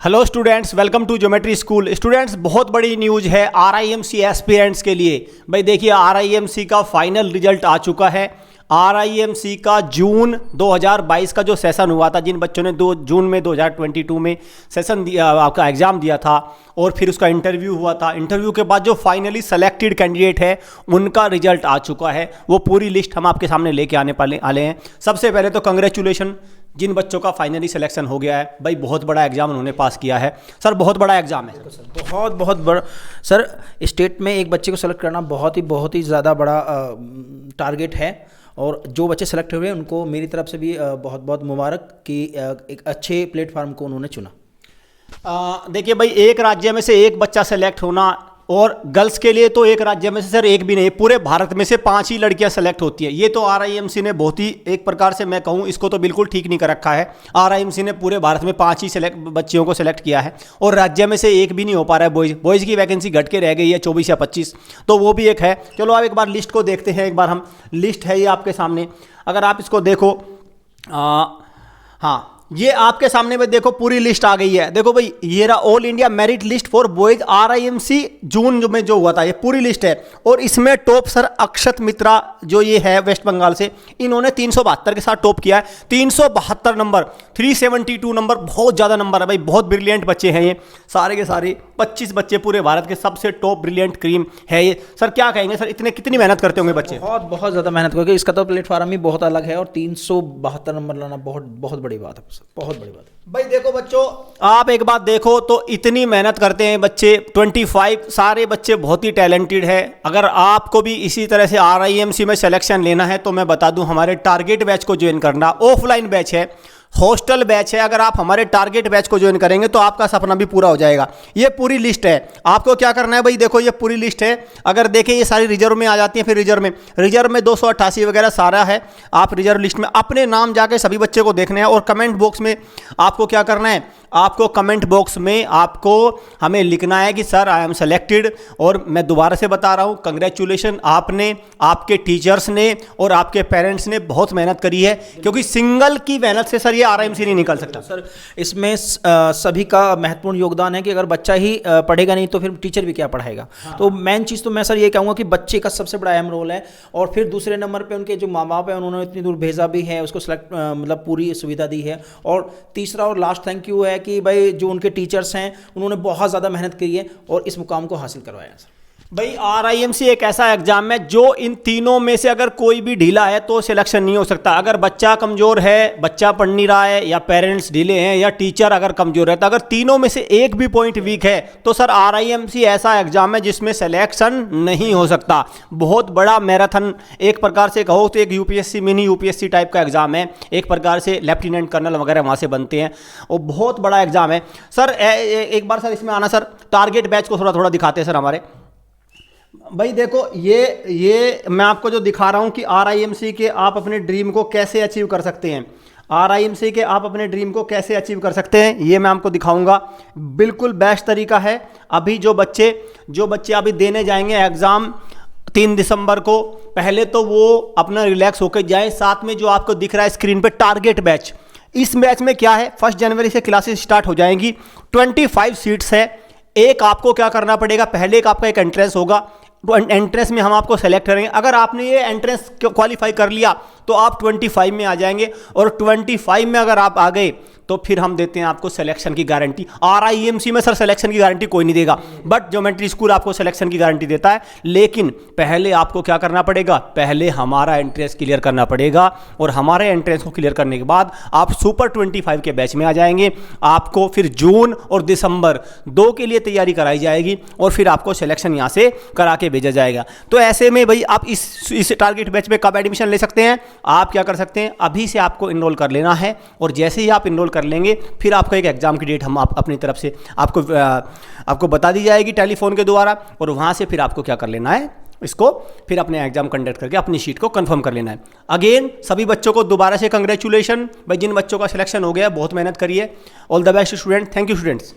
Hello students, welcome to geometry school. Students, बहुत बड़ी news है आरआईएमसी एस्पिरेंट्स के लिए। भाई देखिए, आरआईएमसी का फाइनल रिजल्ट आ चुका है। आरआईएमसी का जून 2022 का जो सेशन हुआ था, जिन बच्चों ने 2 जून में 2022 में सेशन दिया, आपका एग्ज़ाम दिया था और फिर उसका इंटरव्यू हुआ था। इंटरव्यू के बाद जो फाइनली सेलेक्टेड कैंडिडेट है उनका रिजल्ट आ चुका है। वो पूरी लिस्ट हम आपके सामने लेके आने वाले हैं। सबसे पहले तो कंग्रेचुलेशन जिन बच्चों का फाइनली सिलेक्शन हो गया है। भाई बहुत बड़ा एग्जाम उन्होंने पास किया है। सर बहुत बड़ा एग्जाम है। सर बहुत बड़ा। सर स्टेट में एक बच्चे को सेलेक्ट करना बहुत ही ज़्यादा बड़ा टारगेट है और जो बच्चे सेलेक्ट हुए उनको मेरी तरफ से भी बहुत बहुत मुबारक कि एक अच्छे प्लेटफार्म को उन्होंने चुना। देखिए भाई, एक राज्य में से एक बच्चा सेलेक्ट होना, और गर्ल्स के लिए तो एक राज्य में से सर एक भी नहीं, पूरे भारत में से 5 ही लड़कियां सेलेक्ट होती है। ये तो आरआईएमसी ने बहुत ही, एक प्रकार से मैं कहूँ, इसको तो बिल्कुल ठीक नहीं कर रखा है। आरआईएमसी ने पूरे भारत में 5 ही बच्चियों को सेलेक्ट किया है और राज्य में से एक भी नहीं हो पा रहा है। बॉयज़ की वैकेंसी घट के रह गई है 24 या 25, तो वो भी एक है। चलो आप एक बार लिस्ट को देखते हैं। एक बार हम, लिस्ट है ये आपके सामने, अगर आप इसको देखो। हाँ, ये आपके सामने में देखो पूरी लिस्ट आ गई है। देखो भाई, ये रहा all India merit list for boys RIMC June में जो हुआ था, ये पूरी लिस्ट है। और इसमें टॉप सर अक्षत मित्रा जो ये है वेस्ट बंगाल से, इन्होंने 372 के साथ टॉप किया है। 372 नंबर, 372 नंबर, बहुत ज़्यादा नंबर है भाई। बहुत ब्रिलियंट बच्चे हैं ये सारे के सारे। 25 बच्चे पूरे भारत के सबसे टॉप ब्रिलियंट क्रीम है ये। सर क्या कहेंगे सर, इतने कितनी मेहनत करते होंगे बच्चे? बहुत ज़्यादा मेहनत करके, इसका तो प्लेटफॉर्म ही बहुत अलग है और 372 नंबर लाना बहुत बड़ी बात है। बहुत बड़ी बात है भाई। देखो बच्चों, आप एक बात देखो तो इतनी मेहनत करते हैं बच्चे। 25 सारे बच्चे बहुत ही टैलेंटेड है। अगर आपको भी इसी तरह से आरआईएमसी में सिलेक्शन लेना है तो मैं बता दूं, हमारे टारगेट बैच को ज्वाइन करना। ऑफलाइन बैच है, हॉस्टल बैच है। अगर आप हमारे टारगेट बैच को ज्वाइन करेंगे तो आपका सपना भी पूरा हो जाएगा। ये पूरी लिस्ट है। आपको क्या करना है भाई, देखो ये पूरी लिस्ट है। अगर देखें, ये सारी रिजर्व में आ जाती है। फिर रिजर्व में 288 वगैरह सारा है। आप रिजर्व लिस्ट में अपने नाम जाके सभी बच्चे को देखने हैं और कमेंट बॉक्स में आपको क्या करना है, आपको कमेंट बॉक्स में आपको हमें लिखना है कि सर आई एम सेलेक्टेड। और मैं दोबारा से बता रहा हूँ, कंग्रेचुलेशन, आपने, आपके टीचर्स ने और आपके पेरेंट्स ने बहुत मेहनत करी है, क्योंकि सिंगल की मेहनत से सर ये आरआईएमसी नहीं निकल सकता। सर इसमें सभी का महत्वपूर्ण योगदान है कि अगर बच्चा ही पढ़ेगा नहीं तो फिर टीचर भी क्या पढ़ाएगा। हाँ। तो मेन चीज़ तो मैं सर ये कहूँगा कि बच्चे का सबसे बड़ा अहम रोल है। और फिर दूसरे नंबर पे उनके जो माँ बाप है, उन्होंने इतनी दूर भेजा भी है, उसको सेलेक्ट मतलब पूरी सुविधा दी है। और तीसरा और लास्ट थैंक यू है कि भाई जो उनके टीचर्स हैं उन्होंने बहुत ज़्यादा मेहनत की है और इस मुकाम को हासिल करवाया है। सर भाई, आरआईएमसी एक ऐसा एग्जाम है जो इन तीनों में से अगर कोई भी ढीला है तो सिलेक्शन नहीं हो सकता। अगर बच्चा कमज़ोर है, बच्चा पढ़ नहीं रहा है, या पेरेंट्स ढीले हैं, या टीचर अगर कमज़ोर है, तो अगर तीनों में से एक भी पॉइंट वीक है तो सर आरआईएमसी ऐसा एग्जाम है जिसमें सिलेक्शन नहीं हो सकता। बहुत बड़ा मैराथन, एक प्रकार से कहो तो एक यूपीएससी, मिनी यूपीएससी टाइप का एग्जाम है। एक प्रकार से लेफ्टिनेंट कर्नल वगैरह वहाँ से बनते हैं और बहुत बड़ा एग्जाम है। सर एक बार सर इसमें आना। सर टारगेट बैच को थोड़ा दिखाते हैं सर हमारे। भाई देखो, ये मैं आपको जो दिखा रहा हूँ कि आरआईएमसी के आप अपने ड्रीम को कैसे अचीव कर सकते हैं। आरआईएमसी के आप अपने ड्रीम को कैसे अचीव कर सकते हैं, ये मैं आपको दिखाऊंगा। बिल्कुल बेस्ट तरीका है। अभी जो बच्चे अभी देने जाएंगे एग्ज़ाम 3 दिसंबर को, पहले तो वो अपना रिलैक्स होकर जाए। साथ में जो आपको दिख रहा है स्क्रीन पे टारगेट बैच, इस बैच में क्या है, 1 जनवरी से क्लासेस स्टार्ट हो जाएंगी। 25 सीट्स है। एक आपको क्या करना पड़ेगा, पहले एक आपका एक एंट्रेंस होगा। तो एंट्रेंस में हम आपको सेलेक्ट करेंगे। अगर आपने ये एंट्रेंस क्वालिफाई कर लिया तो आप 25 में आ जाएंगे, और 25 में अगर आप आ गए तो फिर हम देते हैं आपको सिलेक्शन की गारंटी। आरआईएमसी में सर सिलेक्शन की गारंटी कोई नहीं देगा, बट ज्योमेट्री स्कूल आपको सिलेक्शन की गारंटी देता है। लेकिन पहले आपको क्या करना पड़ेगा, पहले हमारा एंट्रेंस क्लियर करना पड़ेगा, और हमारे एंट्रेंस को क्लियर करने के बाद आप सुपर 25 के बैच में आ जाएंगे। आपको फिर जून और दिसंबर 2 के लिए तैयारी कराई जाएगी और फिर आपको सिलेक्शन यहाँ से करा के भेजा जाएगा। तो ऐसे में भाई आप इस टारगेट बैच में कब एडमिशन ले सकते हैं, आप क्या कर सकते हैं, अभी से आपको इनरोल कर लेना है। और जैसे ही आप इनरोल कर लेंगे फिर आपका एक एग्जाम की डेट हम अपनी तरफ से आपको बता दी जाएगी टेलीफोन के द्वारा, और वहां से फिर आपको क्या कर लेना है, इसको फिर अपने एग्जाम कंडक्ट करके अपनी शीट को कंफर्म कर लेना है। अगेन सभी बच्चों को दोबारा से कंग्रेचुलेशन भाई, जिन बच्चों का सिलेक्शन हो गया बहुत मेहनत करिए। All the best student. Thank you students.